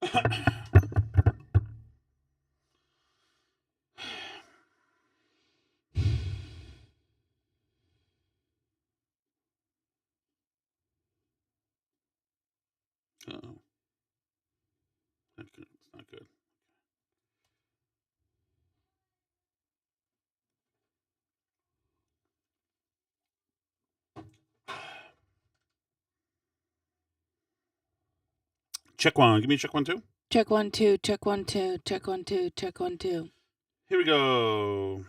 Uh-oh. Not good. It's not good. Check one. Give me a check 1, 2. Check 1, 2, check 1, 2, check 1, 2, check 1, 2. Here we go.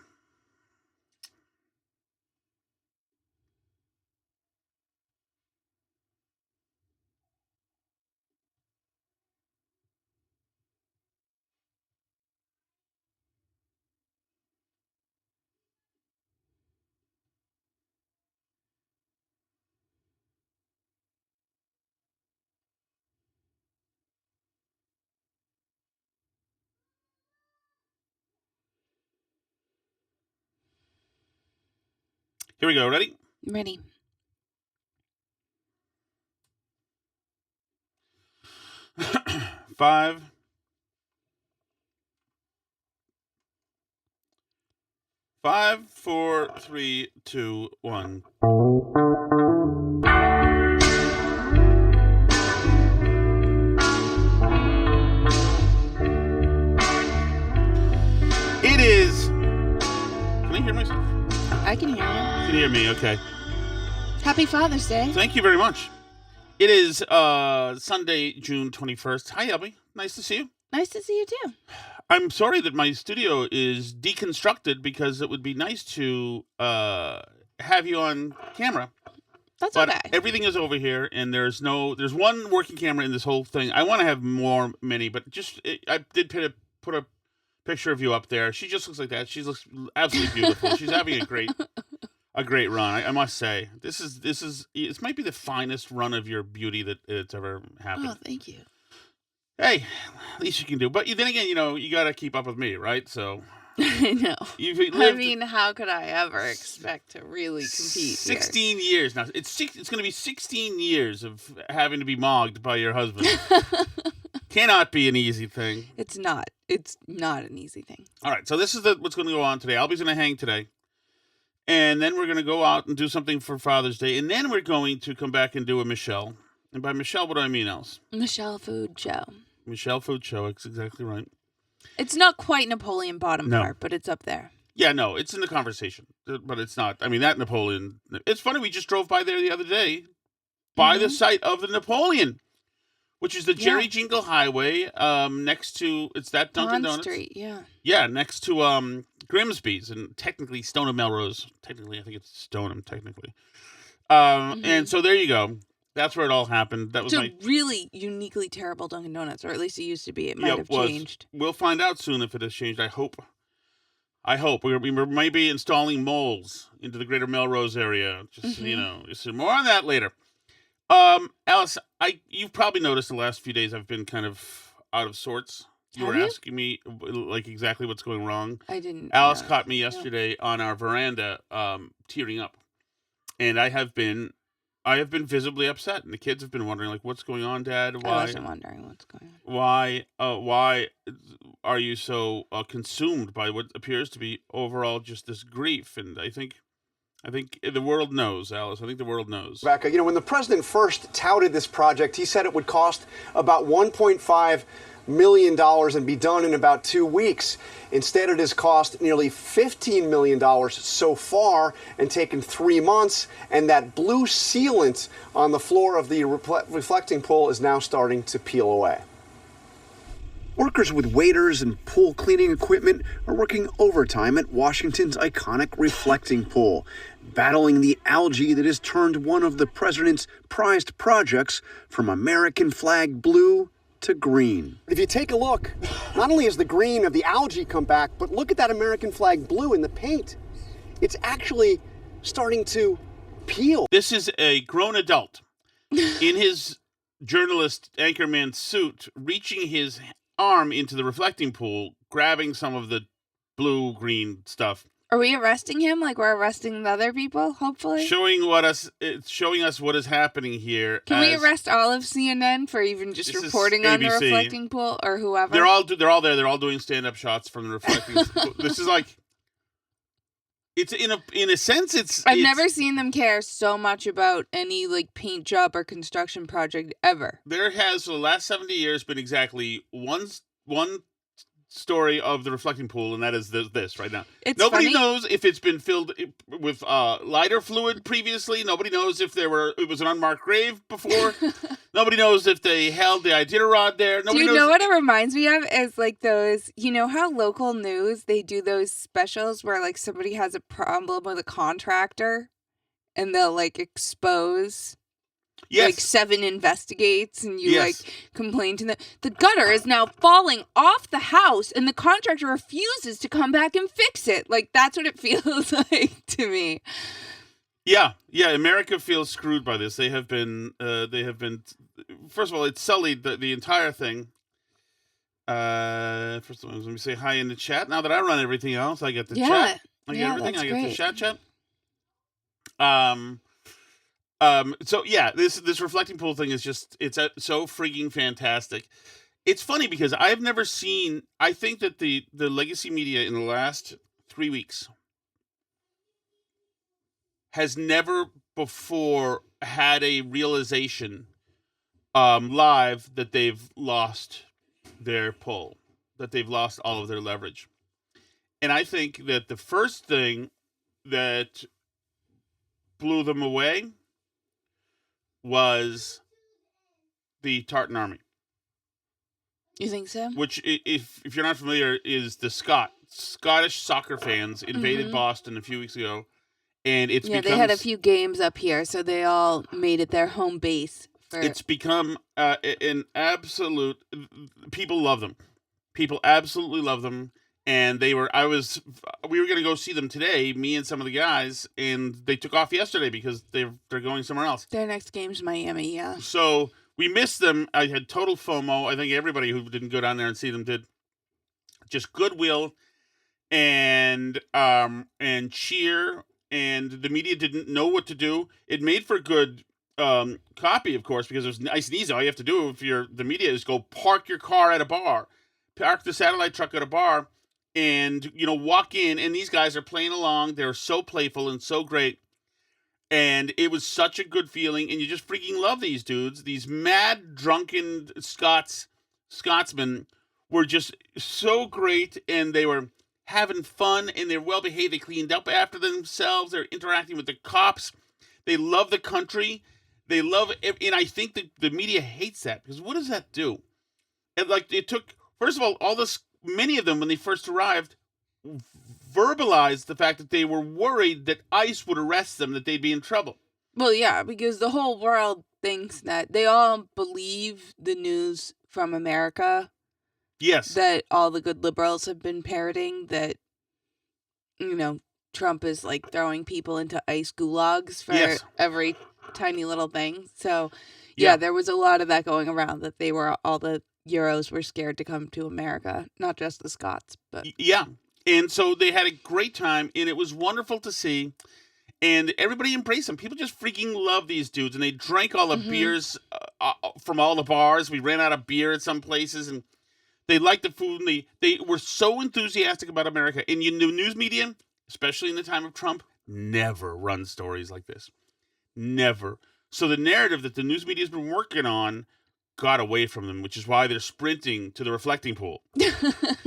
Here we go. Ready? Ready. Five. 5, 4, 3, 2, 1. It is. Can I hear myself? I can hear you. You can hear me. Okay. Happy Father's Day. Thank you very much. It is Sunday, June 21st. Hi, Elby. Nice to see you. Nice to see you too. I'm sorry that my studio is deconstructed because it would be nice to have you on camera. That's But okay. everything is over here, and there's one working camera in this whole thing. I want to have many, but I did put a picture of you up there. She just looks like that. She looks absolutely beautiful. She's having a great run. I must say, this might be the finest run of your beauty that it's ever happened. Oh, thank you. Hey, least you can do. But then again, you got to keep up with me, right? So I know. you've I lived mean, how could I ever expect to really compete 16 years now. It's going to be 16 years of having to be mogged by your husband. Cannot be an easy thing. It's not. It's not an easy thing. All right, so this is what's going to go on today. Albie's going to hang today. And then we're going to go out and do something for Father's Day. And then we're going to come back and do a Michelle. And by Michelle, what do I mean, Alice? Michelle Food Show. Michelle Food Show. That's exactly right. It's not quite Napoleon Bonaparte, but it's up there. Yeah, no, it's in the conversation. But it's not. I mean, that Napoleon. It's funny, we just drove by there the other day. By the site of the Napoleon. Which is the Jerry Jingle Highway, next to, it's that Dunkin' Donuts. Street, yeah. Yeah, next to Grimsby's, and technically Stoneham Melrose. Technically, I think it's Stoneham, technically. And so there you go. That's where it all happened. That was really uniquely terrible Dunkin' Donuts, or at least it used to be. It might have changed. We'll find out soon if it has changed, I hope. We might be installing moles into the greater Melrose area. Just, more on that later. Alice, you've probably noticed the last few days I've been kind of out of sorts. You were asking me like exactly what's going wrong. I didn't. Alice caught me yesterday on our veranda, tearing up, and I have been visibly upset, and the kids have been wondering like, what's going on, Dad? Why? I wasn't wondering what's going on. Why are you so consumed by what appears to be overall just this grief? And I think the world knows, Alice. I think the world knows. Rebecca, when the president first touted this project, he said it would cost about $1.5 million and be done in about 2 weeks. Instead, it has cost nearly $15 million so far and taken 3 months. And that blue sealant on the floor of the reflecting pool is now starting to peel away. Workers with waders and pool cleaning equipment are working overtime at Washington's iconic reflecting pool, battling the algae that has turned one of the president's prized projects from American flag blue to green. If you take a look, not only has the green of the algae come back, but look at that American flag blue in the paint. It's actually starting to peel. This is a grown adult in his journalist anchorman suit, reaching his arm into the reflecting pool, grabbing some of the blue-green stuff. Are we arresting him like we're arresting the other people, hopefully? It's showing us what is happening here. Can we arrest all of CNN for even just reporting on the reflecting pool or whoever? They're all there. They're all doing stand-up shots from the reflecting pool. This is like, it's in a sense, I've never seen them care so much about any like paint job or construction project ever. There has, for the last 70 years, been exactly one story of the reflecting pool, and that is this right now. Nobody knows if it's been filled with lighter fluid previously. Nobody knows if it was an unmarked grave before. Nobody knows if they held the Iditarod there. Nobody knows. Know what it reminds me of is like those, you know how local news, they do those specials where like somebody has a problem with a contractor and they'll like expose. Yes. Like 7 investigates and you like complain to them. The gutter is now falling off the house and the contractor refuses to come back and fix it. Like that's what it feels like to me. Yeah. America feels screwed by this. They have been. First of all, it's sullied the entire thing. First of all, let me say hi in the chat. Now that I run everything else, I get the chat. I get everything. I get the chat. So yeah, this reflecting pool thing is just, it's so freaking fantastic. It's funny because I've never seen, I think that the legacy media in the last 3 weeks has never before had a realization live that they've lost their pull, that they've lost all of their leverage. And I think that the first thing that blew them away was the Tartan Army. You think so? Which, if you're not familiar, is the Scottish soccer fans invaded Boston a few weeks ago, and they had a few games up here, so they all made it their home base. It's become an absolute. People love them. People absolutely love them. And we were going to go see them today, me and some of the guys, and they took off yesterday because they're going somewhere else. Their next game's Miami, yeah. So we missed them. I had total FOMO. I think everybody who didn't go down there and see them did. Just goodwill and cheer, and the media didn't know what to do. It made for good copy, of course, because it was nice and easy. All you have to do if you're the media is go park your car at a bar, park the satellite truck at a bar, and, walk in, and these guys are playing along. They're so playful and so great. And it was such a good feeling, and you just freaking love these dudes. These mad, drunken Scotsmen were just so great, and they were having fun, and they're well-behaved. They cleaned up after themselves. They're interacting with the cops. They love the country. They love it, and I think that the media hates that, because what does that do? And, it took, first of all many of them, when they first arrived, verbalized the fact that they were worried that ICE would arrest them, that they'd be in trouble. Well, yeah, because the whole world thinks that they all believe the news from America. Yes. That all the good liberals have been parroting, that, Trump is throwing people into ICE gulags for every tiny little thing. So, yeah, there was a lot of that going around, that all the Euros were scared to come to America, not just the Scots, but yeah. And so they had a great time, and it was wonderful to see, and everybody embraced them. People just freaking love these dudes, and they drank all the beers from all the bars. We ran out of beer at some places, and they liked the food, and they were so enthusiastic about America. And the news media, especially in the time of Trump, never run stories like this. Never. So the narrative that the news media has been working on got away from them, which is why they're sprinting to the reflecting pool.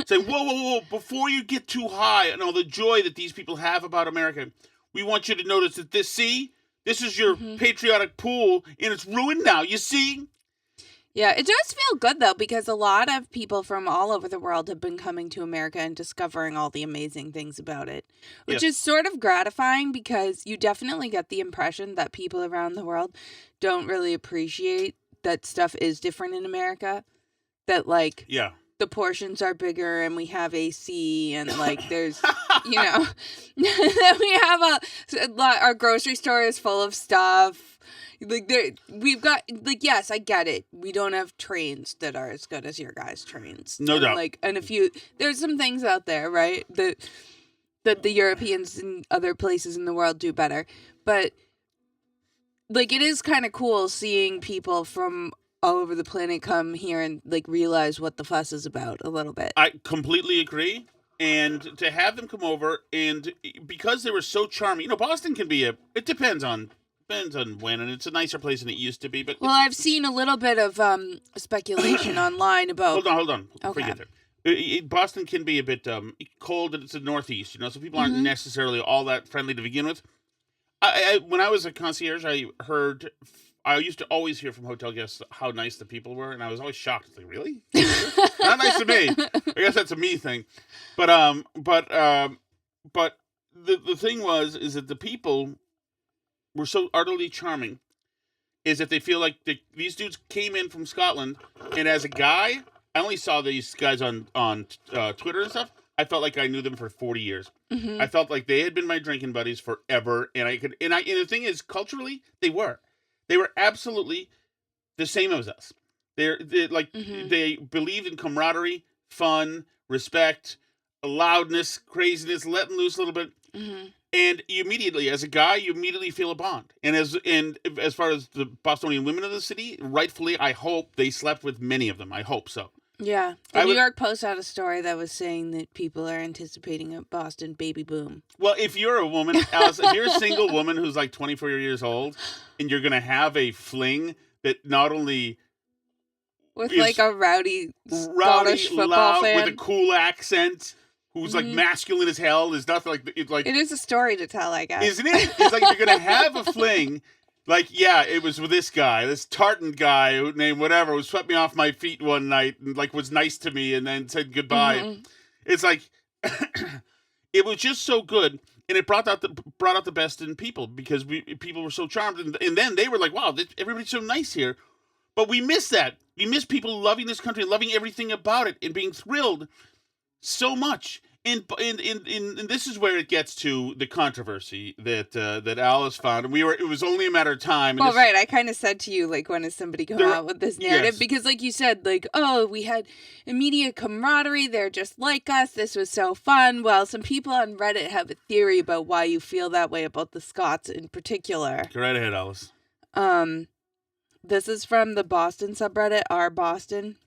Saying, whoa, before you get too high and all the joy that these people have about America, we want you to notice that this is your patriotic pool, and it's ruined now, you see? Yeah, it does feel good, though, because a lot of people from all over the world have been coming to America and discovering all the amazing things about it, which is sort of gratifying, because you definitely get the impression that people around the world don't really appreciate that stuff is different in America, that the portions are bigger and we have AC and there's that we have our grocery store is full of stuff. We've got yes, I get it. We don't have trains that are as good as your guys' trains. No doubt. And there's some things out there, right, that the Europeans and other places in the world do better. But, like, it is kind of cool seeing people from all over the planet come here and, like, realize what the fuss is about a little bit. I completely agree. And to have them come over, and because they were so charming, Boston can be it depends on when, and it's a nicer place than it used to be. But well, I've seen a little bit of speculation online about. Hold on. Okay. Before you get there. Boston can be a bit cold, and it's the Northeast, so people aren't necessarily all that friendly to begin with. When I was a concierge, I used to always hear from hotel guests how nice the people were, and I was always shocked. Like, really? Not nice to me. I guess that's a me thing. But the thing is that the people were so utterly charming, is that they feel like these dudes came in from Scotland, and as a guy, I only saw these guys on Twitter and stuff. I felt like I knew them for 40 years. Mm-hmm. I felt like they had been my drinking buddies forever, and the thing is, culturally, they were absolutely the same as us. They believed in camaraderie, fun, respect, loudness, craziness, letting loose a little bit. Mm-hmm. And you immediately, as a guy, feel a bond. And as far as the Bostonian women of the city, rightfully, I hope they slept with many of them. I hope so. Yeah. The New York Post had a story that was saying that people are anticipating a Boston baby boom. Well, if you're a woman, Alice, if you're a single woman who's like 24 years old, and you're going to have a fling that not only... With like a rowdy Scottish football loud, fan. with a cool accent, who's like masculine as hell. There's nothing like... It is a story to tell, I guess. Isn't it? It's like you're going to have a fling... Like, yeah, it was with this guy, this tartan guy named whatever, who swept me off my feet one night and, like, was nice to me and then said goodbye. Mm-hmm. It's like, it was just so good, and it brought out the best in people, because people were so charmed, and then they were like, wow, everybody's so nice here. But we miss that. We miss people loving this country, loving everything about it, and being thrilled so much. And this is where it gets to the controversy that Alice found, and it was only a matter of time. Well, right, I kind of said to you, like, when is somebody come out with this narrative? Yes. Because, like you said, like, oh, we had immediate camaraderie, they're just like us, this was so fun. Well, some people on Reddit have a theory about why you feel that way about the Scots in particular. Go right ahead, Alice. This is from the Boston subreddit, r/Boston.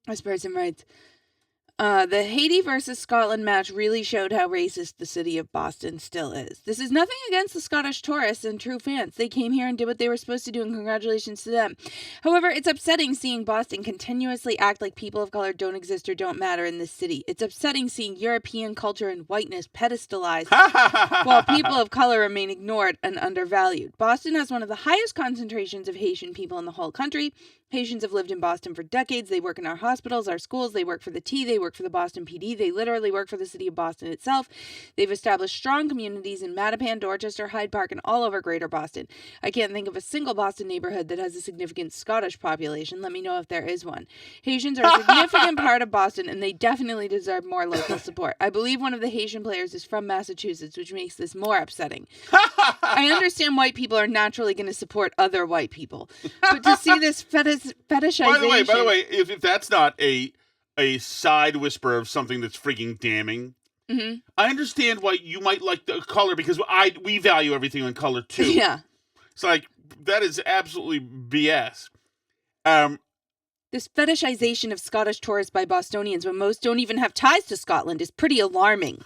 This person writes, the Haiti versus Scotland match really showed how racist the city of Boston still is. This is nothing against the Scottish tourists and true fans. They came here and did what they were supposed to do, and congratulations to them. However, it's upsetting seeing Boston continuously act like people of color don't exist or don't matter in this city. It's upsetting seeing European culture and whiteness pedestalized while people of color remain ignored and undervalued. Boston has one of the highest concentrations of Haitian people in the whole country. Haitians have lived in Boston for decades. They work in our hospitals, our schools. They work for the T. They work for the Boston PD. They literally work for the city of Boston itself. They've established strong communities in Mattapan, Dorchester, Hyde Park, and all over Greater Boston. I can't think of a single Boston neighborhood that has a significant Scottish population. Let me know if there is one. Haitians are a significant part of Boston, and they definitely deserve more local support. I believe one of the Haitian players is from Massachusetts, which makes this more upsetting. I understand white people are naturally going to support other white people, but to see this fetishization... By the way, if that's not a side whisper of something that's freaking damning, I understand why you might like the color, because we value everything on color too. Yeah, it's like that is absolutely BS. This fetishization of Scottish tourists by Bostonians when most don't even have ties to Scotland is pretty alarming,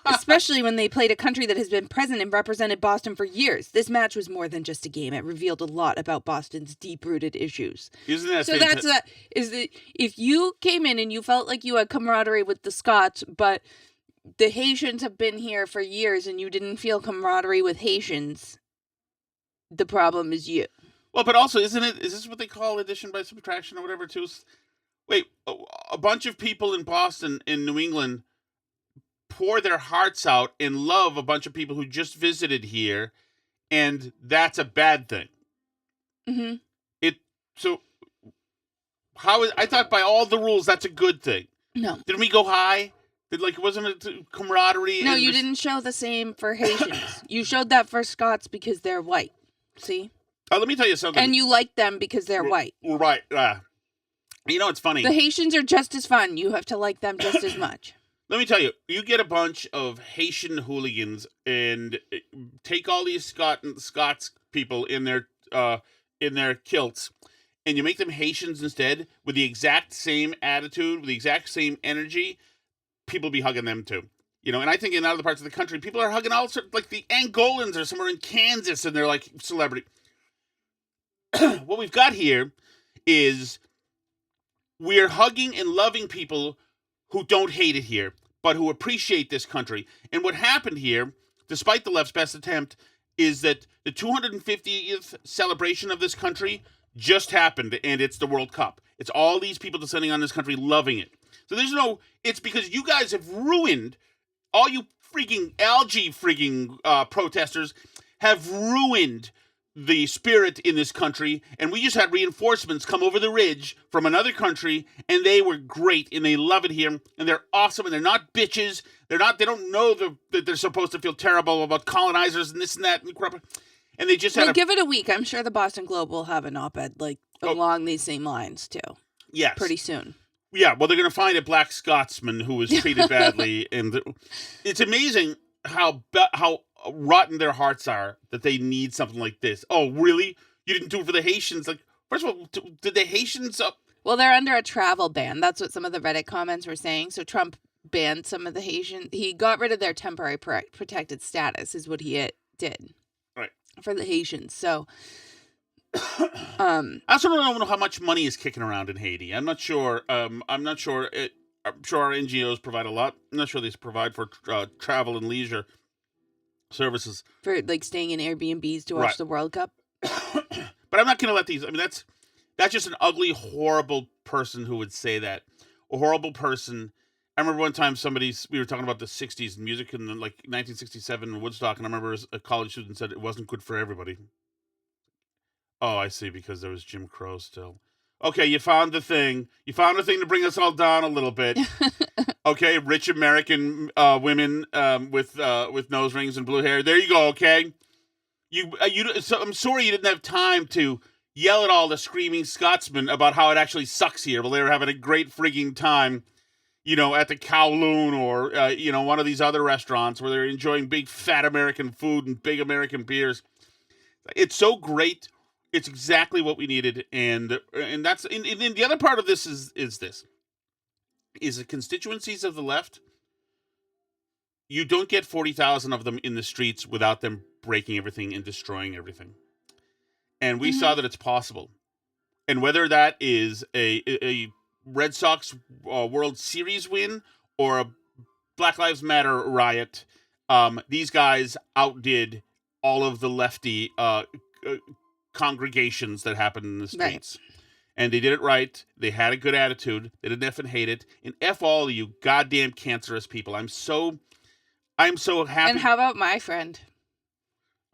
especially when they played a country that has been present and represented Boston for years. This match was more than just a game. It revealed a lot about Boston's deep-rooted issues. Isn't that so? Is that if you came in and you felt like you had camaraderie with the Scots, but the Haitians have been here for years and you didn't feel camaraderie with Haitians, the problem is you. Well, but also, is this what they call addition by subtraction or whatever, too? Wait, a bunch of people in Boston, in New England, pour their hearts out and love a bunch of people who just visited here, and that's a bad thing. Mm-hmm. I thought by all the rules, that's a good thing. No. Didn't we go high? Wasn't it camaraderie? No, you didn't show the same for Haitians. You showed that for Scots because they're white. See? Let me tell you something. And you like them because they're white. Right. You know, it's funny. The Haitians are just as fun. You have to like them just as much. Let me tell you, you get a bunch of Haitian hooligans and take all these Scots people in their kilts, and you make them Haitians instead with the exact same attitude, with the exact same energy. People be hugging them too. And I think in other parts of the country, people are hugging all sorts, like the Angolans are somewhere in Kansas, and they're like celebrity. What we've got here is we're hugging and loving people who don't hate it here, but who appreciate this country. And what happened here, despite the left's best attempt, is that the 250th celebration of this country just happened, and it's the World Cup. It's all these people descending on this country loving it. So it's because you guys have ruined, all you freaking Algae protesters have ruined the spirit in this country, and we just had reinforcements come over the ridge from another country, and they were great, and they love it here, and they're awesome, and they're not bitches. They don't know that they're supposed to feel terrible about colonizers and this and that and crap. And they just give it a week. I'm sure the Boston Globe will have an op-ed along these same lines too. Yes, pretty soon. Yeah, well, they're going to find a black Scotsman who was treated badly, and it's amazing how rotten their hearts are that they need something like this. Oh, really? You didn't do it for the Haitians? Like, first of all, did the Haitians? Well, they're under a travel ban. That's what some of the Reddit comments were saying. So Trump banned some of the Haitians. He got rid of their temporary protected status, is what he did. Right. For the Haitians. So. I also don't know how much money is kicking around in Haiti. I'm not sure. I'm sure our NGOs provide a lot. I'm not sure they provide for travel and leisure services for staying in Airbnbs to watch the World Cup. But I'm not going to let these. I mean, that's just an ugly, horrible person who would say that. A horrible person. I remember one time we were talking about the 60s and music in 1967 in Woodstock, and I remember a college student said it wasn't good for everybody. Oh, I see, because there was Jim Crow still. Okay, you found the thing. You found a thing to bring us all down a little bit. Okay, rich American women with nose rings and blue hair. There you go, okay? So I'm sorry you didn't have time to yell at all the screaming Scotsmen about how it actually sucks here. Well, they were having a great frigging time, at the Kowloon or, one of these other restaurants where they're enjoying big fat American food and big American beers. It's so great. It's exactly what we needed, and that's and the other part of this is the constituencies of the left. You don't get 40,000 of them in the streets without them breaking everything and destroying everything, and we saw that it's possible. And whether that is a Red Sox World Series win or a Black Lives Matter riot, these guys outdid all of the lefty congregations that happen in the streets. Right. And they did it right. They had a good attitude. They didn't F and hate it. And F all of you goddamn cancerous people. I'm so happy. And how about my friend?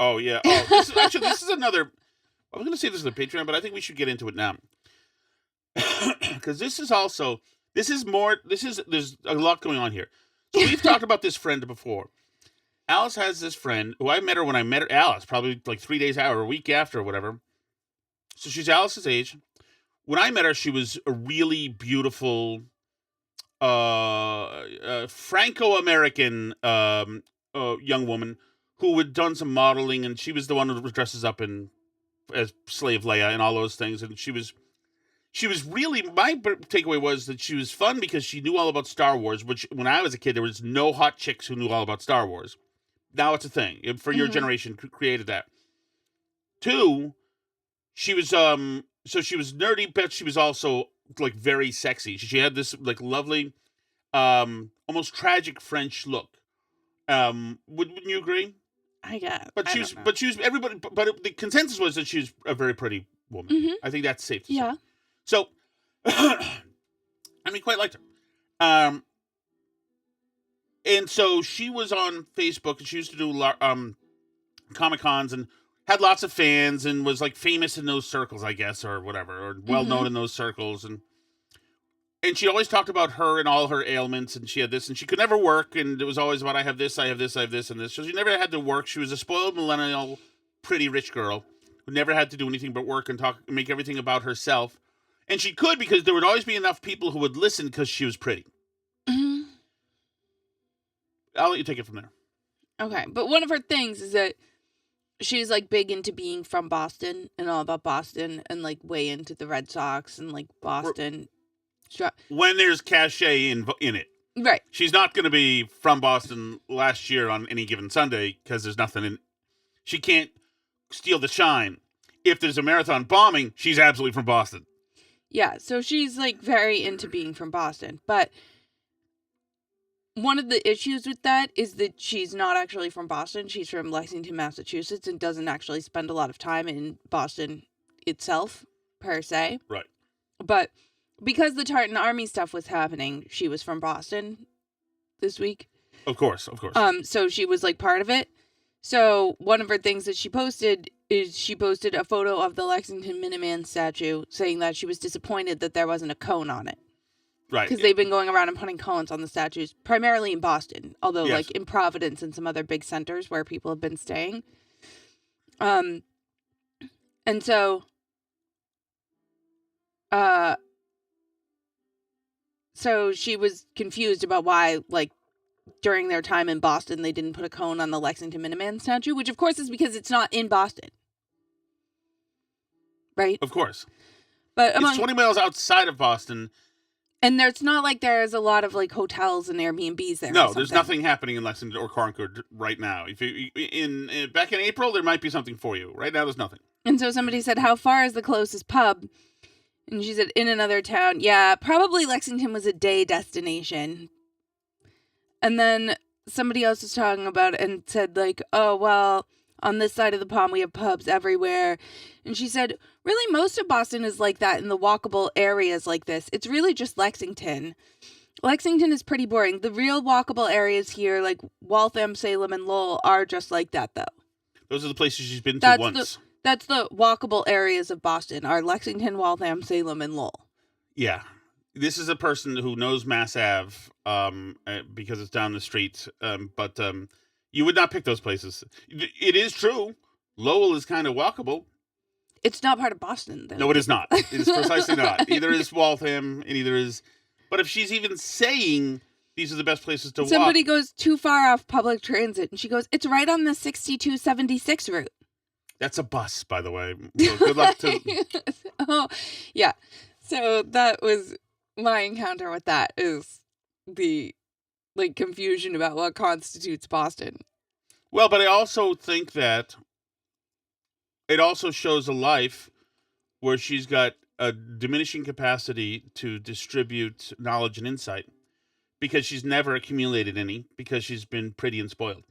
Oh, yeah. Oh, this is another. I was going to say this is a Patreon, but I think we should get into it now. Because there's a lot going on here. So we've talked about this friend before. Alice has this friend who I met her when I met her. Alice, probably 3 days out or a week after or whatever. So she's Alice's age. When I met her, she was a really beautiful, Franco-American young woman who had done some modeling, and she was the one who dresses up as Slave Leia and all those things. And she was really, my takeaway was that she was fun because she knew all about Star Wars, which when I was a kid, there was no hot chicks who knew all about Star Wars. Now it's a thing for your generation. Created that. 2, she was so she was nerdy, but she was also very sexy. She had this lovely, almost tragic French look. Wouldn't you agree? I guess. But she was everybody. But the consensus was that she was a very pretty woman. Mm-hmm. I think that's safe to say. So, quite liked her. And so she was on Facebook, and she used to do Comic-Cons and had lots of fans and was famous in those circles, I guess, or whatever, or well known in those circles. And she always talked about her and all her ailments, and she had this, and she could never work, and it was always about I have this, and this. So she never had to work. She was a spoiled millennial, pretty rich girl who never had to do anything but work and make everything about herself. And she could because there would always be enough people who would listen because she was pretty. I'll let you take it from there. Okay, but one of her things is that she's like big into being from Boston and all about Boston and like way into the Red Sox and like Boston. When there's cachet in it. Right. She's not going to be from Boston last year on any given Sunday because there's nothing in. She can't steal the shine. If there's a marathon bombing, she's absolutely from Boston. Yeah, so she's like very into being from Boston, but one of the issues with that is that she's not actually from Boston. She's from Lexington, Massachusetts, and doesn't actually spend a lot of time in Boston itself, per se. Right. But because the Tartan Army stuff was happening, she was from Boston this week. Of course. So she was like part of it. So one of her things that she posted is she posted a photo of the Lexington Minuteman statue saying that she was disappointed that there wasn't a cone on it. Right. Because they've been going around and putting cones on the statues, primarily in Boston, although Yes. like in Providence and some other big centers where people have been staying. And so, so she was confused about why, like, during their time in Boston, they didn't put a cone on the Lexington Minuteman statue, which of course is because it's not in Boston. Right? Of course. But It's 20 miles outside of Boston. And there's not like there's a lot of like hotels and Airbnbs there. No, there's nothing happening in Lexington or Concord right now. If you back in April, there might be something for you. Right now, there's nothing. And so somebody said, "How far is the closest pub?" And she said, "In another town." Yeah, probably Lexington was a day destination. And then somebody else was talking about it and said like, "Oh well, on this side of the pond we have pubs everywhere." And she said, really, most of Boston is like that in the walkable areas like this. It's really just Lexington. Lexington is pretty boring. The real walkable areas here, like Waltham, Salem, and Lowell, are just like that, though. Those are the places she's been to once. That's the walkable areas of Boston, are Lexington, Waltham, Salem, and Lowell. Yeah. This is a person who knows Mass Ave because it's down the street, but you would not pick those places. It is true. Lowell is kind of walkable. It's not part of Boston, though. No, it is not. It is precisely not. Either is Waltham, and either is... But if she's even saying these are the best places to walk... Somebody goes too far off public transit, and she goes, it's right on the 6276 route. That's a bus, by the way. So good luck to... Oh, yeah. So that was my encounter with that, is the, like, confusion about what constitutes Boston. Well, but I also think that it also shows a life where she's got a diminishing capacity to distribute knowledge and insight because she's never accumulated any because she's been pretty and spoiled.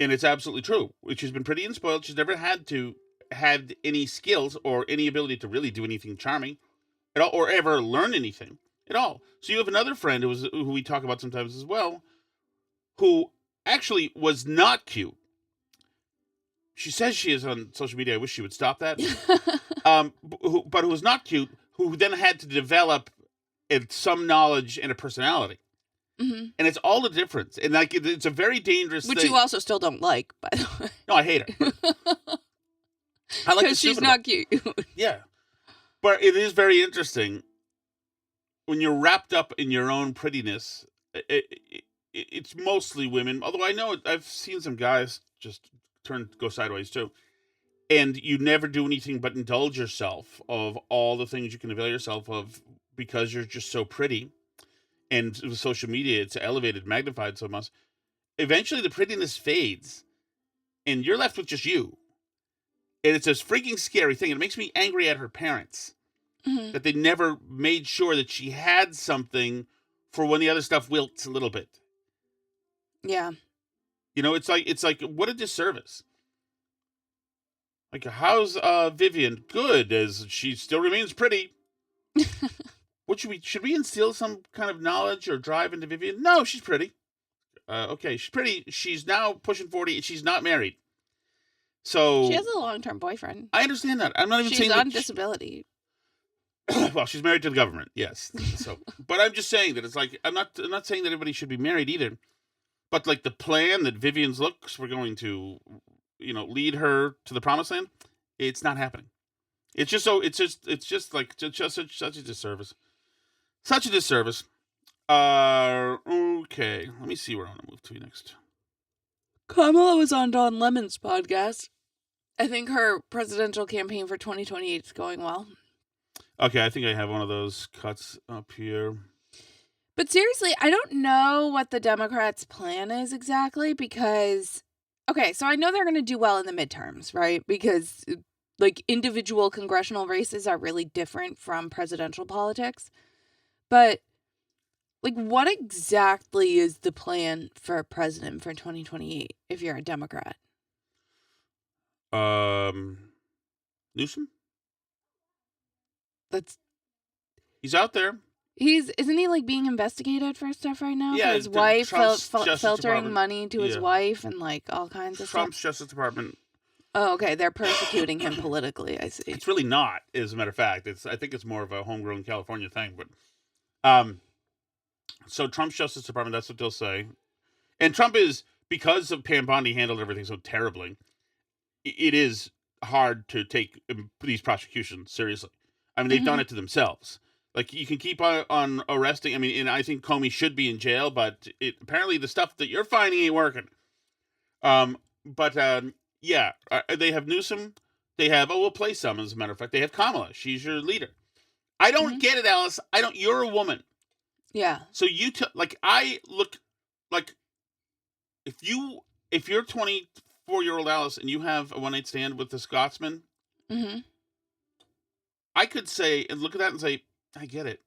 And it's absolutely true. She's been pretty and spoiled. She's never had any skills or any ability to really do anything charming at all, or ever learn anything at all. So you have another friend who we talk about sometimes as well, who actually was not cute. She says she is on social media. I wish she would stop that. But who was not cute, who then had to develop some knowledge and a personality. Mm-hmm. And it's all the difference. And like it's a very dangerous Which thing. you also still don't like, by the way. No, I hate her. I like because she's not cute. Yeah. But it is very interesting when you're wrapped up in your own prettiness. It's mostly women, although I know I've seen some guys just go sideways too. And you never do anything but indulge yourself of all the things you can avail yourself of because you're just so pretty. And with social media, it's elevated, magnified so much. Eventually the prettiness fades and you're left with just you. And it's a freaking scary thing. It makes me angry at her parents that they never made sure that she had something for when the other stuff wilts a little bit. Yeah. You know, it's like what a disservice. Like, how's Vivian? Good, as she still remains pretty. Should we instill some kind of knowledge or drive into Vivian? No, she's pretty. Okay, she's pretty. She's now pushing 40. She's not married. So she has a long-term boyfriend. I understand that. I'm not even saying she's on disability. Well, she's married to the government. Yes. So, but I'm just saying that it's like I'm not saying that everybody should be married either. But like the plan that Vivian's looks were going to, lead her to the promised land, it's not happening. It's just such a disservice. Such a disservice. Okay, let me see where I want to move to next. Kamala was on Don Lemon's podcast. I think her presidential campaign for 2028 is going well. Okay, I think I have one of those cuts up here. But seriously, I don't know what the Democrats' plan is exactly because, okay, so I know they're going to do well in the midterms, right? Because, like, individual congressional races are really different from presidential politics. But, like, what exactly is the plan for president for 2028 if you're a Democrat? Newsom? He's out there. Isn't he like being investigated for stuff right now? Yeah, for his wife filtering Department. money to his wife and like all kinds of Trump's stuff. Justice Department. Oh, okay. They're persecuting him politically. I see. It's really not, as a matter of fact. I think it's more of a homegrown California thing. But, so Trump's Justice Department. That's what they'll say. And Trump is, because of Pam Bondi handled everything so terribly. It is hard to take these prosecutions seriously. I mean, they've done it to themselves. Like, you can keep on arresting. I mean, and I think Comey should be in jail, but apparently the stuff that you're finding ain't working. Yeah, they have Newsom. They have, we'll play some, as a matter of fact. They have Kamala. She's your leader. I don't get it, Alice. You're a woman. Yeah. So I look, like, if you're 24-year-old Alice and you have a one-night stand with the Scotsman, I could say, and look at that and say, I get it.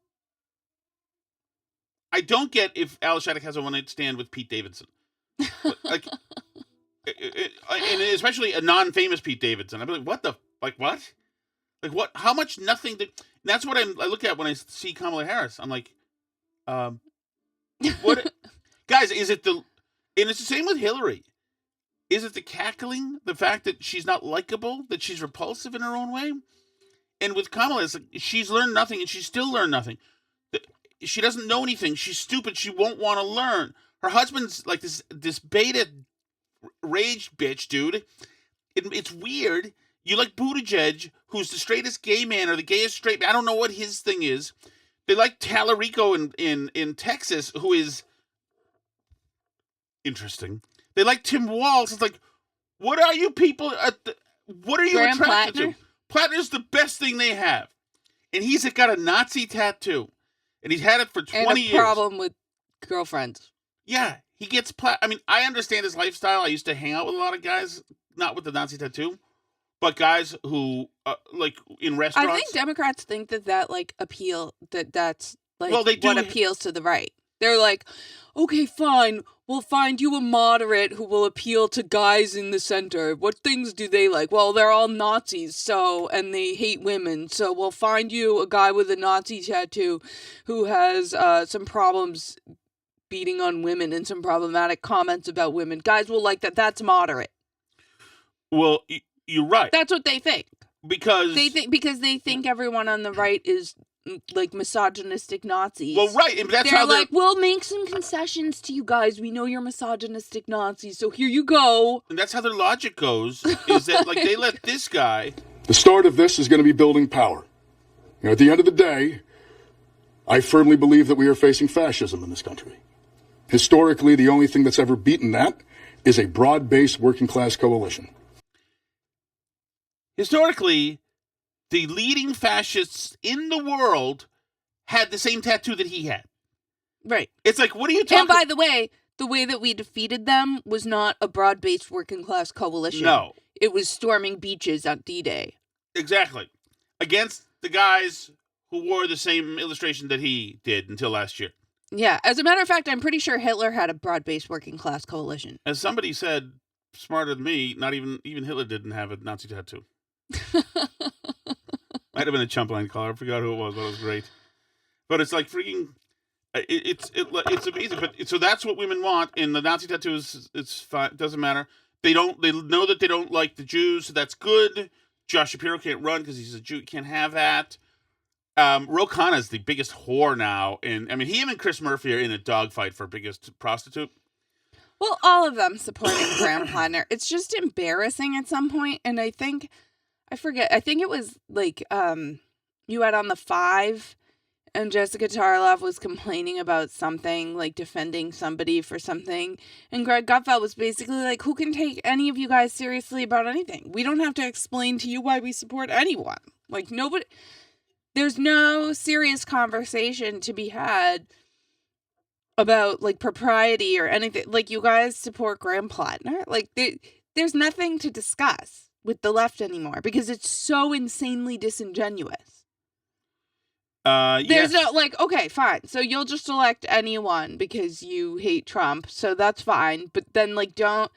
I don't get if Alice Shattuck has a one-night stand with Pete Davidson. Like, and especially a non-famous Pete Davidson. I'd be like, what? Like, what? How much nothing? That's what I look at when I see Kamala Harris. I'm like, what? Guys, is it and it's the same with Hillary. Is it the cackling? The fact that she's not likable? That she's repulsive in her own way? And with Kamala, it's like she's learned nothing and she still learned nothing. She doesn't know anything. She's stupid. She won't want to learn. Her husband's like this beta rage bitch, dude. It's weird. You like Buttigieg, who's the straightest gay man or the gayest straight man. I don't know what his thing is. They like Tallarico in Texas, who is interesting. They like Tim Walz. It's like, what are you people what are you Graham attracted Plattner? to? Plattner's the best thing they have. And he's got a Nazi tattoo. And he's had it for 20 years. And a problem with girlfriends. Yeah, he gets I mean, I understand his lifestyle. I used to hang out with a lot of guys, not with the Nazi tattoo, but guys who, like, in restaurants. I think Democrats think that like, that's, like, well, they do. What appeals to the right. They're like, okay, fine, we'll find you a moderate who will appeal to guys in the center. What things do they like? Well, they're all Nazis, and they hate women, so we'll find you a guy with a Nazi tattoo who has some problems beating on women and some problematic comments about women. Guys will like that. That's moderate. Well, you're right. That's what they think. Because they think everyone on the right is like misogynistic Nazis. Well, right, and that's they're how like, we'll make some concessions to you guys. We know you're misogynistic Nazis, so here you go. And that's how their logic goes. Is that like they let this guy? The start of this is going to be building power. At the end of the day, I firmly believe that we are facing fascism in this country. Historically, the only thing that's ever beaten that is a broad-based working-class coalition. Historically, the leading fascists in the world had the same tattoo that he had. Right. It's like, what are you talking about? And by the way that we defeated them was not a broad-based working-class coalition. No. It was storming beaches on D-Day. Exactly. Against the guys who wore the same illustration that he did until last year. Yeah. As a matter of fact, I'm pretty sure Hitler had a broad-based working-class coalition. As somebody said, smarter than me, not even Hitler didn't have a Nazi tattoo. Might have been a chump line caller. I forgot who it was, but it was great. But it's like freaking, it's amazing. But so that's what women want. And the Nazi tattoos, it's fine. It doesn't matter. They know that they don't like the Jews, so that's good. Josh Shapiro can't run because he's a Jew. Can't have that. Ro Khanna is the biggest whore now, and I mean, him and Chris Murphy are in a dogfight for biggest prostitute. Well, all of them supporting Graham Plattner. It's just embarrassing at some point, and I think it was like you had on the 5, and Jessica Tarlov was complaining about something, like defending somebody for something, and Greg Gutfeld was basically like, who can take any of you guys seriously about anything? We don't have to explain to you why we support anyone. Like, nobody, there's no serious conversation to be had about, like, propriety or anything. Like, you guys support Graham Plattner? Like, there's nothing to discuss with the left anymore because it's so insanely disingenuous. There's no, like, okay, fine. So you'll just elect anyone because you hate Trump. So that's fine. But then, like, don't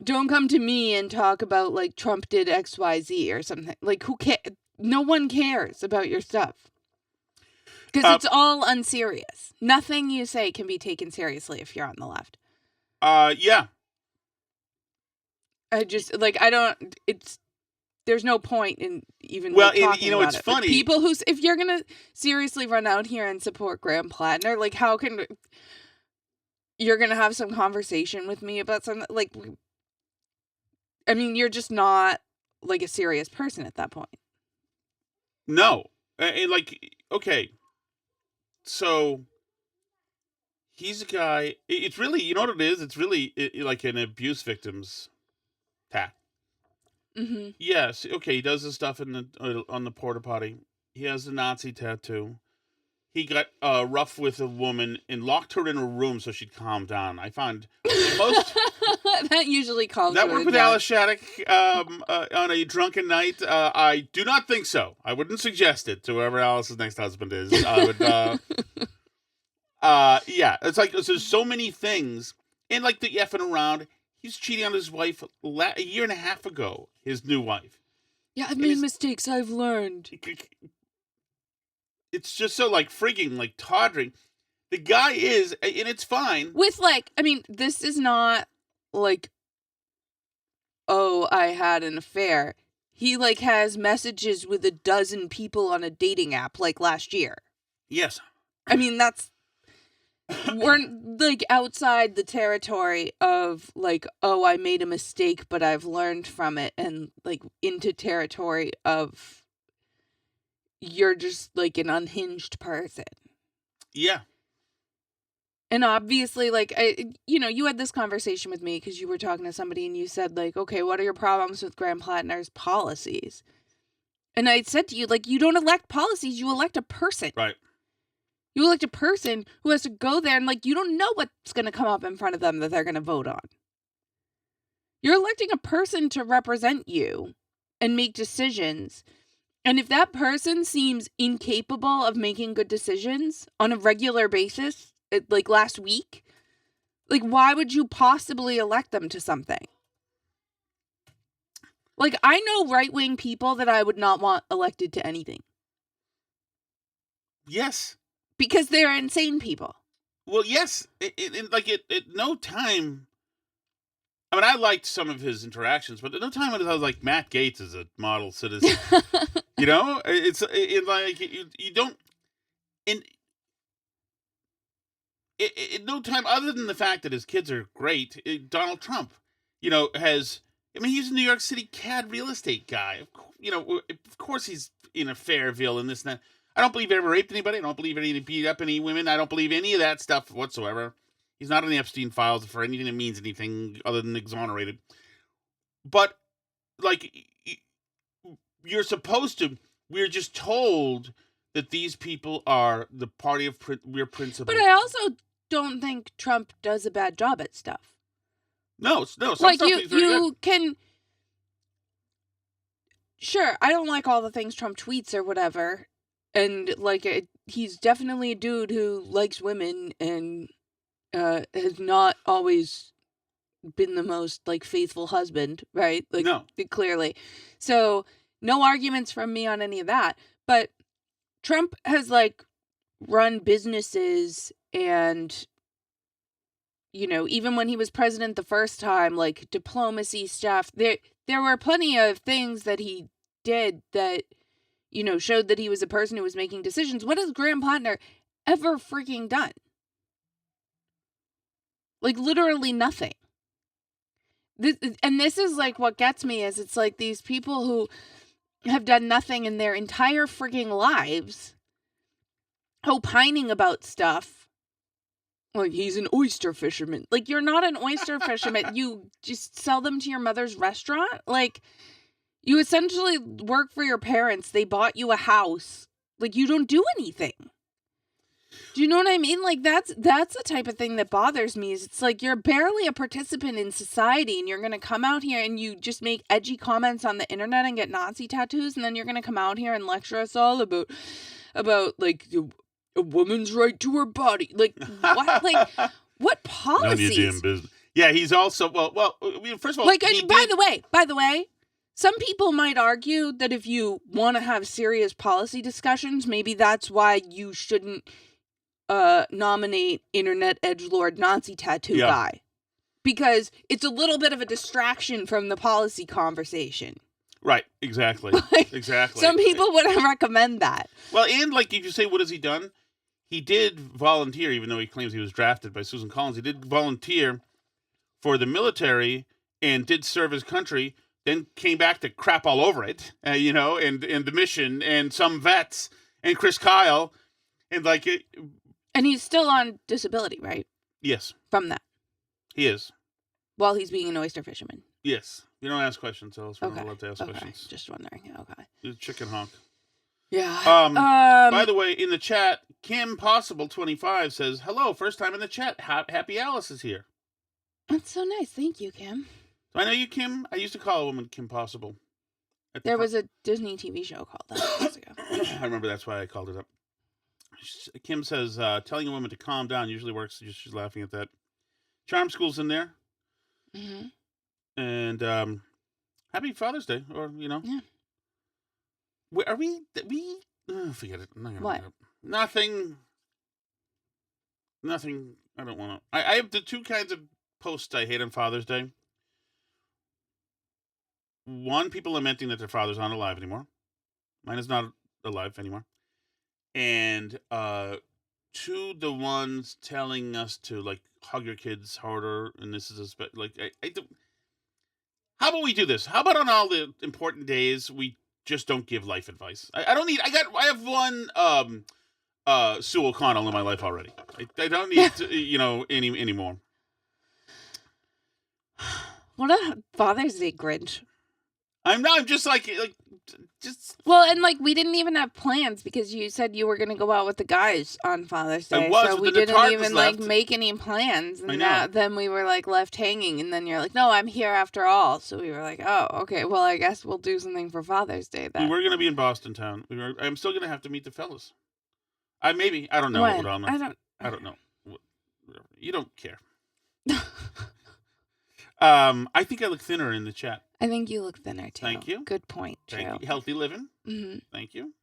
come to me and talk about, like, Trump did XYZ or something. Like, who cares? No one cares about your stuff. Because it's all unserious. Nothing you say can be taken seriously if you're on the left. Yeah. I just, like, there's no point in even talking about it's it. funny. But people who, if you're going to seriously run out here and support Graham Plattner, like, how can, you're going to have some conversation with me about something, like, I mean, you're just not, like, a serious person at that point. No. Okay. So, he's a guy, it's really, you know what it is? It's really like an abuse victim's tack. Mm-hmm. Yes, okay, he does this stuff on the porta potty. He has a Nazi tattoo. He got rough with a woman and locked her in a room so she'd calm down. I found most that usually calms that her worked with down. Alice Shattuck on a drunken night. I do not think so. I wouldn't suggest it to whoever Alice's next husband is. I would. Yeah, it's like there's so many things, and like the effing around. He's cheating on his wife a year and a half ago. His new wife. Yeah, I've made mistakes. I've learned. It's just so like freaking like tawdry. The guy is, and it's fine. With like, I mean, this is not like, oh, I had an affair. He like has messages with 12 people on a dating app like last year. Yes. I mean, we're like outside the territory of like, oh, I made a mistake, but I've learned from it, and like into territory of you're just like an unhinged person. Yeah. And obviously, like, you had this conversation with me because you were talking to somebody and you said, like, okay, what are your problems with Graham Plattner's policies? And I said to you, like, you don't elect policies, you elect a person. Right. You elect a person who has to go there and, like, you don't know what's going to come up in front of them that they're going to vote on. You're electing a person to represent you and make decisions. And if that person seems incapable of making good decisions on a regular basis, like last week, like, why would you possibly elect them to something? Like, I know right-wing people that I would not want elected to anything. Yes. Because they're insane people. Well, yes. At no time. I mean, I liked some of his interactions, but at no time I was like, Matt Gaetz is a model citizen. You know, like you don't. At no time, other than the fact that his kids are great, Donald Trump, has. I mean, he's a New York City CAD real estate guy. Of course he's in a Fairville and this and that. I don't believe he ever raped anybody. I don't believe he beat up any women. I don't believe any of that stuff whatsoever. He's not in the Epstein files for anything that means anything other than exonerated. But, like, you're supposed to. We're just told that these people are the party of we're principle. But I also don't think Trump does a bad job at stuff. No. Like, you can. Sure, I don't like all the things Trump tweets or whatever. And, like, he's definitely a dude who likes women and has not always been the most, like, faithful husband, right? Like, no. Clearly. So, no arguments from me on any of that. But Trump has, like, run businesses and, even when he was president the first time, like, diplomacy stuff, there were plenty of things that he did that, showed that he was a person who was making decisions. What has Graham Plattner ever freaking done? Like, literally nothing. This is, like, what gets me is it's, like, these people who have done nothing in their entire freaking lives opining about stuff. Like, he's an oyster fisherman. Like, you're not an oyster fisherman. You just sell them to your mother's restaurant. Like, you essentially work for your parents. They bought you a house. Like, you don't do anything. Do you know what I mean? Like, that's the type of thing that bothers me. Is it's like you're barely a participant in society, and you're going to come out here and you just make edgy comments on the internet and get Nazi tattoos, and then you're going to come out here and lecture us all about like, a woman's right to her body. Like, what? Like, what policies? None of your damn business. Yeah, he's also, well, I mean, first of all, like, by the way, some people might argue that if you want to have serious policy discussions, maybe that's why you shouldn't nominate internet edgelord Nazi tattoo guy. Because it's a little bit of a distraction from the policy conversation. Right, exactly. Exactly. Some people would recommend that. Well, and like if you say, what has he done? He did volunteer, even though he claims he was drafted by Susan Collins. He did volunteer for the military and did serve his country, then came back to crap all over it, and the mission, and some vets, and Chris Kyle, and like it. And he's still on disability, right? Yes. From that. He is. While he's being an oyster fisherman. Yes. You don't ask questions, so we're okay. not allowed to ask questions. Just wondering. Okay. You're a chicken honk. Yeah. By the way, in the chat, Kim Possible 25 says, "Hello, first time in the chat. Happy Alice is here." That's so nice. Thank you, Kim. Do I know you, Kim? I used to call a woman Kim Possible. There was a Disney TV show called that years ago. I remember, that's why I called it up. Kim says, telling a woman to calm down usually works. She's laughing at that. Charm School's in there. Mm-hmm. And happy Father's Day, or, Yeah. Are we forget it. I'm not gonna what? bring it up. Nothing. I don't want to. I have the two kinds of posts I hate on Father's Day. One, people lamenting that their father's not alive anymore. Mine is not alive anymore. And two, the ones telling us to like hug your kids harder, and this is I don't. How about we do this? How about on all the important days we just don't give life advice? I don't need. I have one Sue O'Connell in my life already. I don't need to, any more. What a Father's Day Grinch. I'm just like. Well, and like we didn't even have plans because you said you were going to go out with the guys on Father's Day. So we didn't even like make any plans. And then we were like left hanging, and then you're like, "No, I'm here after all." So we were like, "Oh, okay. Well, I guess we'll do something for Father's Day then." We were going to be in Boston town. I'm still going to have to meet the fellas. I don't know. When? I don't know. You don't care. I think I look thinner in the chat. I think you look thinner too. Thank you. Good point. Thank you. Healthy living. Mm-hmm. Thank you.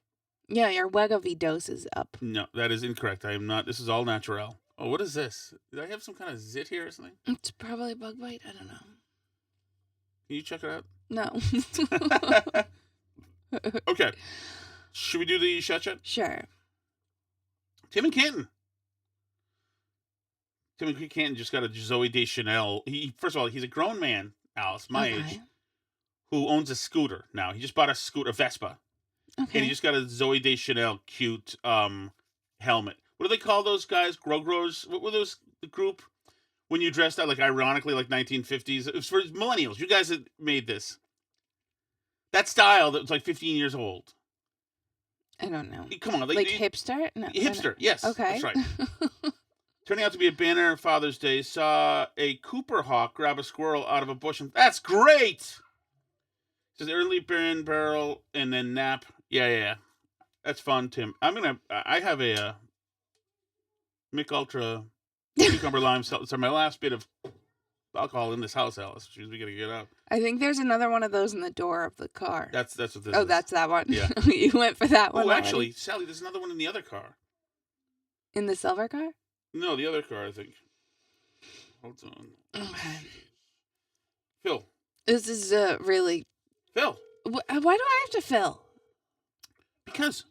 Yeah, your Wegovy dose is up. No, that is incorrect. I am not. This is all natural. Oh, what is this? Did I have some kind of zit here or something? It's probably a bug bite. I don't know. Can you check it out? No. Okay. Should we do the shot? Sure. Tim and Canton. Tim Canton just got a Zoe Deschanel. First of all, he's a grown man, Alice, my age, who owns a scooter now. He just bought a scooter, a Vespa. Okay. And he just got a Zoe Deschanel cute helmet. What do they call those guys? Grogros? What were those, the group? When you dressed out, like, ironically, like 1950s. It was for millennials. You guys had made this. That style that was like 15 years old. I don't know. Come on. Like hipster? No. Hipster, yes. Okay. That's right. Turning out to be a banner Father's Day. Saw a Cooper hawk grab a squirrel out of a bush. That's great! It says early burn barrel and then nap. Yeah. That's fun, Tim. I have a Mick Ultra cucumber lime salt. So my last bit of alcohol in this house, Alice. We gotta get out. I think there's another one of those in the door of the car. That's what this is. Oh, that's that one? Yeah. You went for that one. Oh, actually, Sally, there's another one in the other car. In the silver car? No, the other car, I think. Hold on. Okay. Phil. This is really... Phil. Why do I have to fill? Because.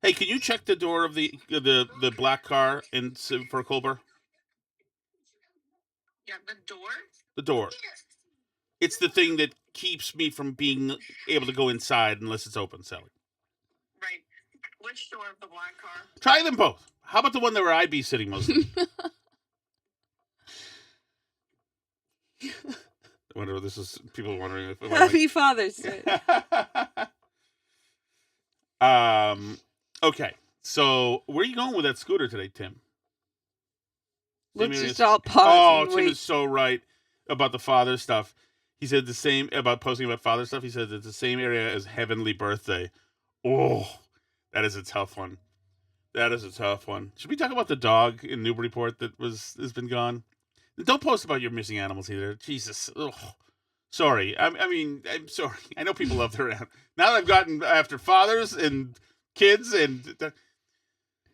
Hey, can you check the door of the black car for Colbert? Yeah, the door? The door. Yes. It's the thing that keeps me from being able to go inside unless it's open, Sally. Right. Which door of the black car? Try them both. How about the one where I'd be sitting mostly? I wonder if this is people wondering if Happy Father's Day. Okay. So where are you going with that scooter today, Tim? Let's just all pause. Tim is so right about the father stuff. He said the same about posting about father stuff. He said it's the same area as Heavenly Birthday. Oh, that is a tough one. That is a tough one. Should we talk about the dog in Newburyport that has been gone? Don't post about your missing animals either. Jesus. Ugh. Sorry. I mean, I'm sorry. I know people love their animals. Now that I've gotten after fathers and kids and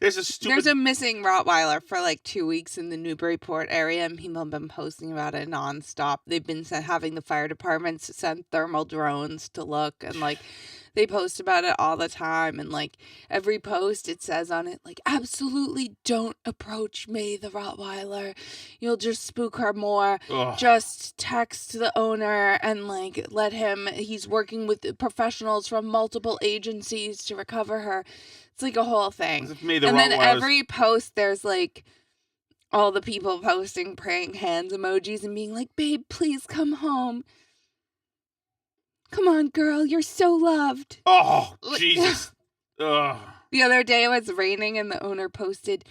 there's a missing Rottweiler for like 2 weeks in the Newburyport area, and people have been posting about it nonstop. They've been having the fire departments send thermal drones to look, and like they post about it all the time. And like every post, it says on it like, absolutely don't approach May the Rottweiler. You'll just spook her more. Ugh. Just text the owner and like let him. He's working with professionals from multiple agencies to recover her. It's like a whole thing. And then every post, there's like all the people posting praying hands emojis and being like, babe, please come home. Come on, girl. You're so loved. Oh, Jesus. Ugh. The other day it was raining and the owner posted,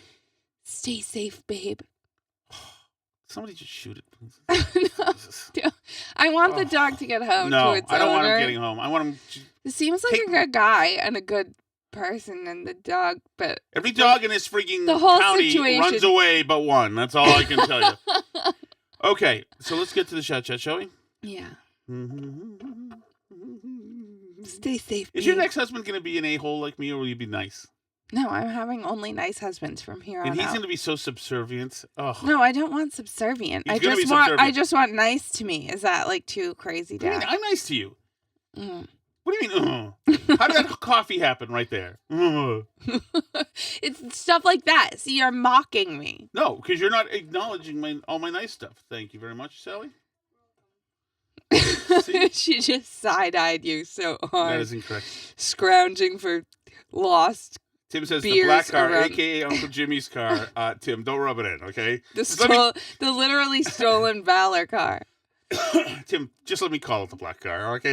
stay safe, babe. Somebody just shoot it, please. No, I want the dog to get home to its owner. I don't want him getting home. I want him It seems like a good guy and a good person and the dog, but every dog in this freaking the whole county situation runs away but one. That's all I can tell you. Okay, so let's get to the chat, shall we? Yeah. Stay safe. Is your next husband going to be an a-hole like me, or will you be nice? No, I'm having only nice husbands from here on out. And he's going to be so subservient. Oh. No, I don't want subservient. I just want nice to me. Is that like too crazy, Dad? I mean, I'm nice to you. Mm. What do you mean? How did that coffee happen right there? It's stuff like that. See, you're mocking me. No, because you're not acknowledging all my nice stuff. Thank you very much, Sally. She just side-eyed you so hard. That is incorrect. Scrounging for lost. Tim says the black car, a.k.a. Uncle Jimmy's car. Tim, don't rub it in, okay? The literally stolen Valor car. Tim, just let me call it the black car, okay?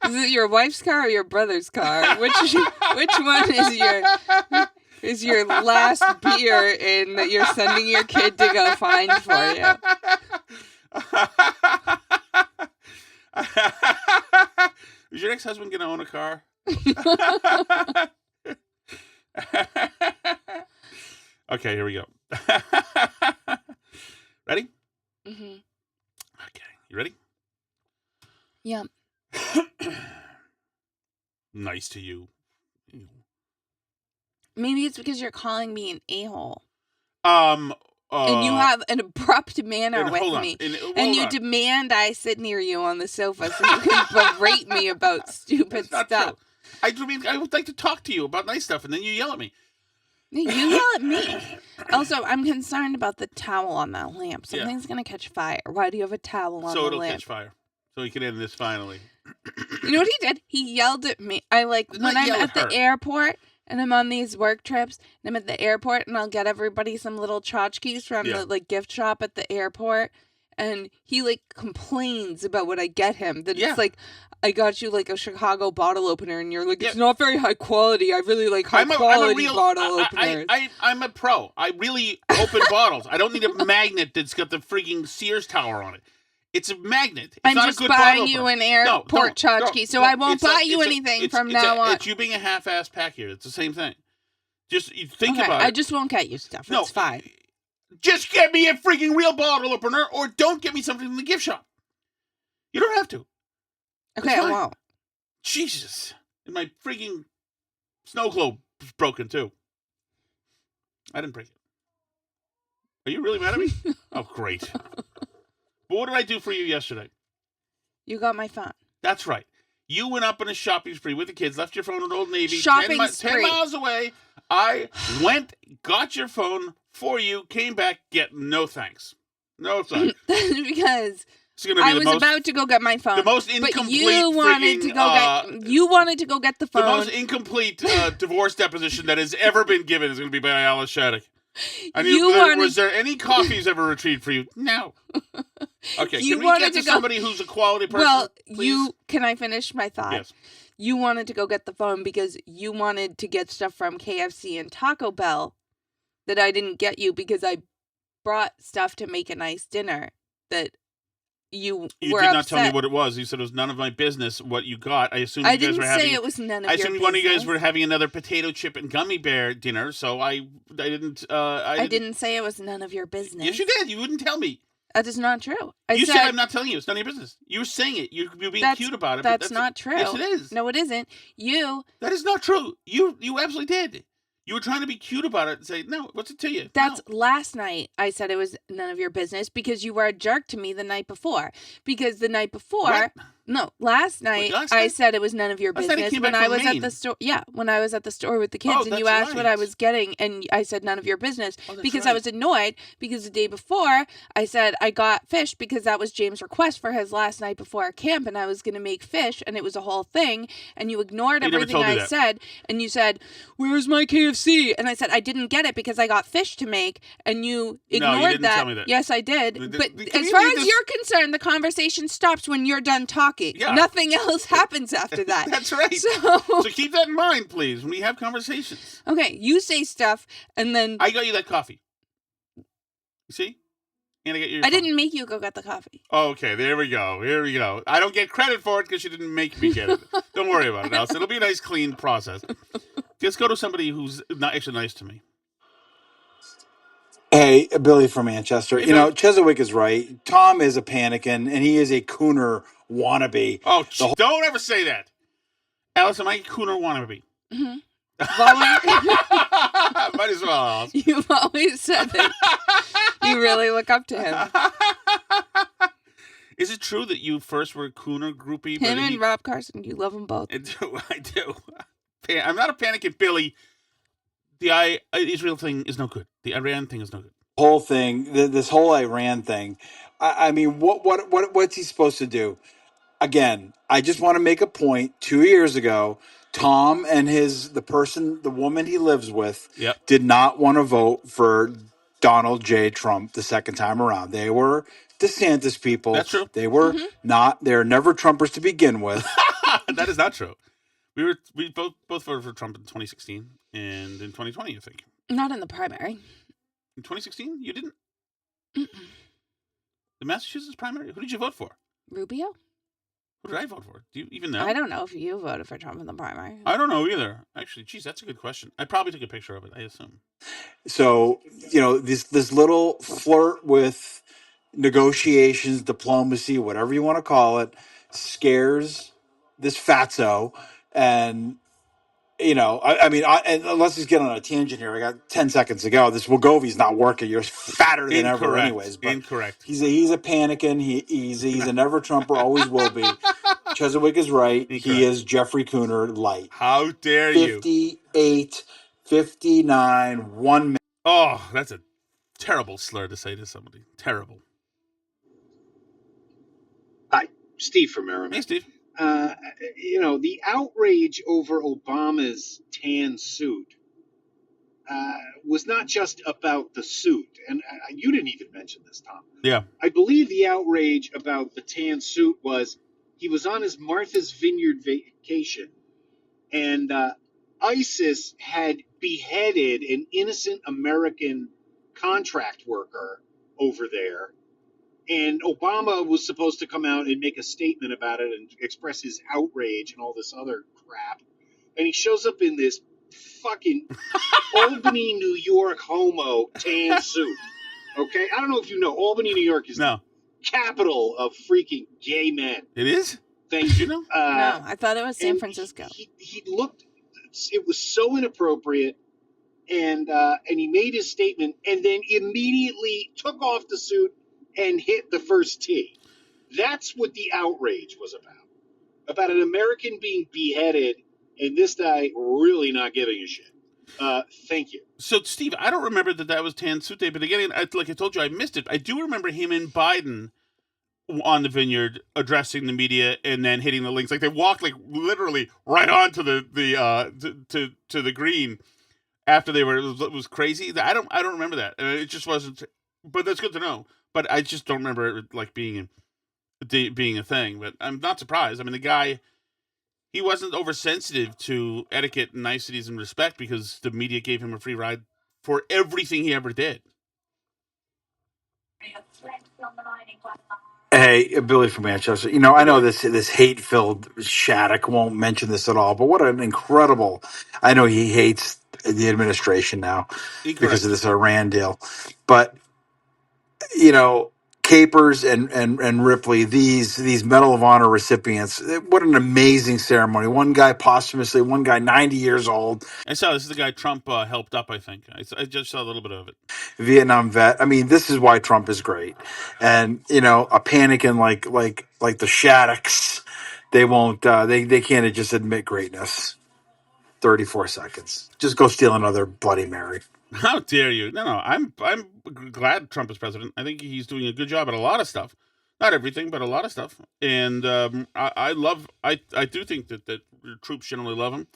Is it your wife's car or your brother's car? Which one is your last beer in that you're sending your kid to go find for you? Is your ex-husband going to own a car? Okay, here we go. Ready? Mm-hmm. Okay, you ready? Yeah. Nice to you. Maybe it's because you're calling me an a-hole. And you have an abrupt manner with me. And you demand I sit near you on the sofa so you can berate me about stupid stuff. True. I would like to talk to you about nice stuff, and then you yell at me. You yell at me. Also, I'm concerned about the towel on that lamp. Something's going to catch fire. Why do you have a towel on the lamp? So it'll catch fire. So we can end this finally. You know what he did? He yelled at me. When I'm at the airport and I'm on these work trips and I'm at the airport and I'll get everybody some little tchotchkes from the gift shop at the airport. And he complains about what I get him. That it's like, I got you a Chicago bottle opener, and you're like, it's not very high quality. I really like high quality bottle openers. I'm a pro. I really open bottles. I don't need a magnet that's got the freaking Sears tower on it. It's a magnet. It's I'm not just a good buying bottle you opener. an airport tchotchke, so I won't buy you anything from now on. It's you being a half-ass pack here. It's the same thing. Just you think about it. I just won't get you stuff. It's fine. Just get me a freaking real bottle opener, or don't get me something from the gift shop. You don't have to. Okay, I won't. Jesus. And my freaking snow globe was broken, too. I didn't break it. Are you really mad at me? Oh, great. But what did I do for you yesterday? You got my phone. That's right. You went up on a shopping spree with the kids, left your phone at Old Navy. 10 miles away. I went, got your phone for you, came back, get no thanks. No thanks. That's because It's going to be I was about to go get my phone. The most incomplete. But you wanted to go get. You wanted to go get the phone. The most incomplete divorce deposition that has ever been given is going to be by Alice Shattuck. Was there any coffees ever retrieved for you? No. Okay, can we get to somebody who's a quality person? Well, please? Can I finish my thought? Yes. You wanted to go get the phone because you wanted to get stuff from KFC and Taco Bell that I didn't get you because I brought stuff to make a nice dinner that you did not tell me what it was. You said it was none of my business what you got. I assumed you guys were having... I didn't say it was none of your business. I assumed one of you guys were having another potato chip and gummy bear dinner, so I didn't... I didn't say it was none of your business. Yes, you did. You wouldn't tell me. That is not true. You said I'm not telling you. It's none of your business. You were saying it. You're being cute about it. That's not true. Yes, it is. No, it isn't. That is not true. You absolutely did. You were trying to be cute about it and say, no, what's it to you? That's last night I said it was none of your business because you were a jerk to me the night before. Because the night before... What? No, last night I said it was none of your business when I was at the store. Yeah, when I was at the store with the kids and you asked what I was getting and I said none of your business because I was annoyed because the day before I said I got fish because that was James' request for his last night before camp and I was going to make fish and it was a whole thing and you ignored everything I said and you said, "Where's my KFC?" And I said I didn't get it because I got fish to make and you ignored No, you didn't tell me that. Yes, I did. But as far as you're concerned, the conversation stops when you're done talking. Yeah. Nothing else happens after that. That's right. So keep that in mind, please, when we have conversations. Okay, you say stuff, and then... I got you that coffee. You see? And I got you. I didn't make you go get the coffee. Oh, okay, there we go. Here we go. I don't get credit for it because you didn't make me get it. Don't worry about it, Alice. It'll be a nice, clean process. Just go to somebody who's not actually nice to me. Hey, Billy from Manchester. Hey, you know, Cheswick is right. Tom is a panicking, and he is a cooner wannabe. Oh, don't ever say that. Alice, am I a cooner wannabe? Mm-hmm. Might as well, Alice. You've always said that you really look up to him. Is it true that you first were a cooner groupie? Him and Rob Carson, you love them both. I do. I'm not a panicking Billy. The Israel thing is no good. The Iran thing is no good. Whole thing, this whole Iran thing. I mean, what's he supposed to do? Again, I just want to make a point. 2 years ago, Tom and the woman he lives with, did not want to vote for Donald J. Trump the second time around. They were DeSantis people. That's true. They were not. They're never Trumpers to begin with. That is not true. We both voted for Trump in 2016 and in 2020, I think. Not in the primary. In 2016, you didn't. Mm-mm. The Massachusetts primary. Who did you vote for? Rubio. Who did I vote for? Do you even know? I don't know if you voted for Trump in the primary. I don't know either. Actually, geez, that's a good question. I probably took a picture of it, I assume. So, you know, this little flirt with negotiations, diplomacy, whatever you want to call it, scares this fatso. And, you know, I mean, and let's just get on a tangent here. I got 10 seconds to go. This Wegovy's not working. You're fatter than ever anyways. But Incorrect. He's a panicking. He's a never Trumper, always will be. Cheswick is right. Incorrect. He is Jeffrey Cooner light. How dare you? 58, 59, 1 minute. Oh, that's a terrible slur to say to somebody. Terrible. Hi, Steve from Merrimack. Hey, Steve. You know, the outrage over Obama's tan suit was not just about the suit. And you didn't even mention this, Tom. Yeah. I believe the outrage about the tan suit was he was on his Martha's Vineyard vacation, and ISIS had beheaded an innocent American contract worker over there. And Obama was supposed to come out and make a statement about it and express his outrage and all this other crap. And he shows up in this fucking Albany, New York homo tan suit. Okay? I don't know if you know, Albany, New York is the capital of freaking gay men. It is? Thank you. No, I thought it was San Francisco. He looked, it was so inappropriate. And he made his statement and then immediately took off the suit and hit the first tee. That's what the outrage was about an American being beheaded and this guy really not giving a shit. Thank you. So, Steve, I don't remember that was Tan Suit Day, but again, like I told you, I missed it. I do remember him and Biden on the vineyard, addressing the media, and then hitting the links. Like they walked like literally right onto the to the green after they were. It was crazy. I don't remember that. It just wasn't. But that's good to know. But I just don't remember it like being a thing. But I'm not surprised. I mean, the guy, he wasn't oversensitive to etiquette and niceties and respect because the media gave him a free ride for everything he ever did. Hey, Billy from Manchester. You know, I know this hate-filled Shattuck won't mention this at all, but what an incredible! I know he hates the administration now because of this Iran deal, but you know, Capers and Ripley, these Medal of Honor recipients. What an amazing ceremony! One guy posthumously, one guy 90 years old. I saw this is the guy Trump helped up. I think I just saw a little bit of it. Vietnam vet. I mean, this is why Trump is great. And you know, a panicking like the Shaddocks, they won't. They can't just admit greatness. 34 seconds. Just go steal another Bloody Mary. How dare you? No. I'm glad Trump is president. I think he's doing a good job at a lot of stuff. Not everything, but a lot of stuff. And I do think that troops generally love him.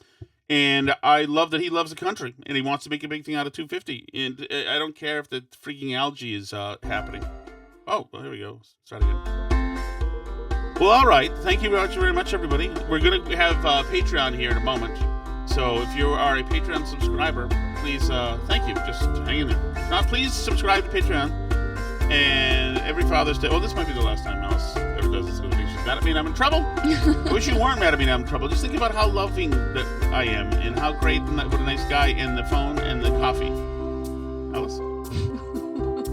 And I love that he loves the country and he wants to make a big thing out of 250. And I don't care if the freaking algae is happening. Oh, well, here we go. Start again. Well, all right. Thank you very much, everybody. We're going to have Patreon here in a moment. So if you are a Patreon subscriber, please, thank you. Just hang in there. Now, please subscribe to Patreon. And every Father's Day. Oh, this might be the last time Alice ever does this. She's mad at me and I'm in trouble. I wish you weren't mad at me and I'm in trouble. Just think about how loving that I am and how great and what a nice guy, and the phone and the coffee. Alice?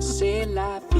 C'est la vie.